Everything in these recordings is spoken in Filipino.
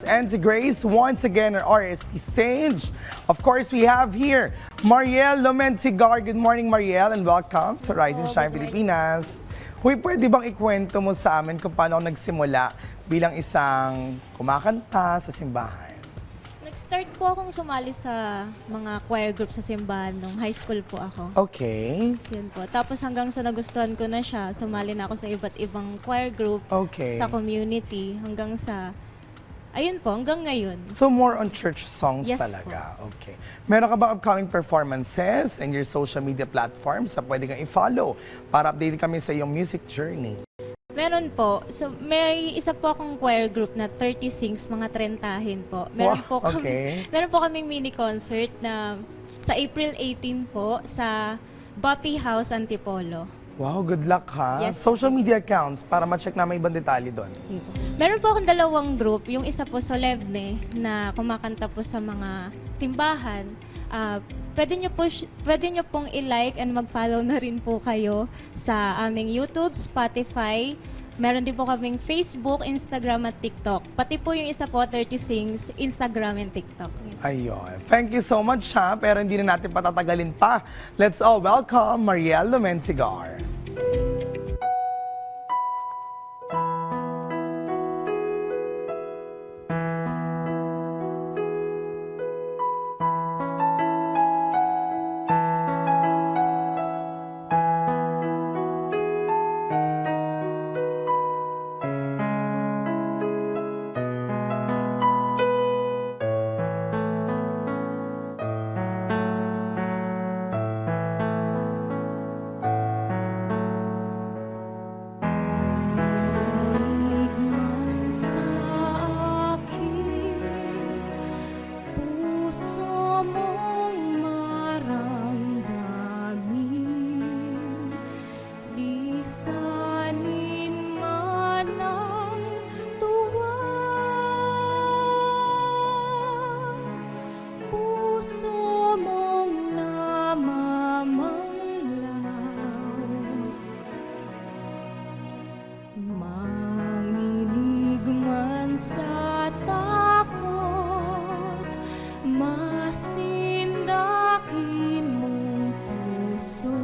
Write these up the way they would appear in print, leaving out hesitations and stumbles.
And to Grace once again at RSP stage. Of course, we have here Mariel Lomentigar. Good morning, Mariel, and welcome sa Rise and Shine Pilipinas. Huy, pwede bang ikwento mo sa amin kung paano nagsimula bilang isang kumakanta sa simbahan? Nag-start po akong sumali sa mga choir group sa simbahan nung high school po ako. Okay. Yun po. Tapos hanggang sa nagustuhan ko na siya, sumali na ako sa iba't ibang choir group Okay. sa community hanggang sa, ayun po, hanggang ngayon. So more on church songs Yes talaga. Okay. Meron ka bang upcoming performances and your social media platforms na pwede kang i-follow para update kami sa iyong music journey? Meron po. So, may isa po akong choir group na 30 Sings, mga trentahin po. Meron Wow, po okay. meron po kaming mini concert na sa April 18 po sa Buffy House, Antipolo. Wow, good luck ha. Yes. Social media accounts para ma-check namin ibang detalye doon. Meron po akong dalawang group. Yung isa po Solemne na kumakanta po sa mga simbahan. Pwede nyo pong i-like and mag-follow na rin po kayo sa aming YouTube, Spotify. Meron din po kaming Facebook, Instagram at TikTok. Pati po yung isa po, 30 Sings, Instagram and TikTok. Ayun. Thank you so much ha, pero hindi na natin patatagalin pa. Let's all welcome Mariel Lomentigar. Daig man sa akin, puso mong maramdamin, lisanin man ang tuwa, puso mong namamanglaw. Manginig man sa takot, masindakin mong puso,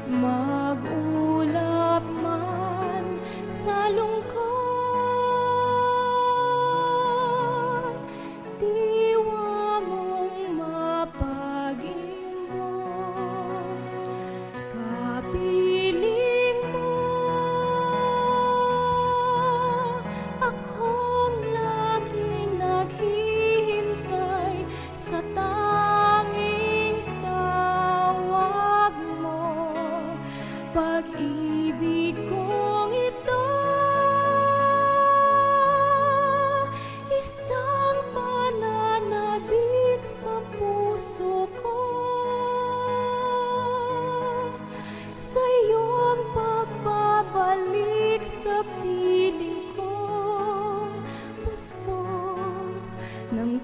mag-ulap man sa lungkot, diwa mong mapag-imbot, kapiling mo akong laging naghihintay sa tanging tawag mo. Pag-ibig kong ito, isang pananabik sa puso ko. Sa iyong pagbabalik sa piling kong puspos ng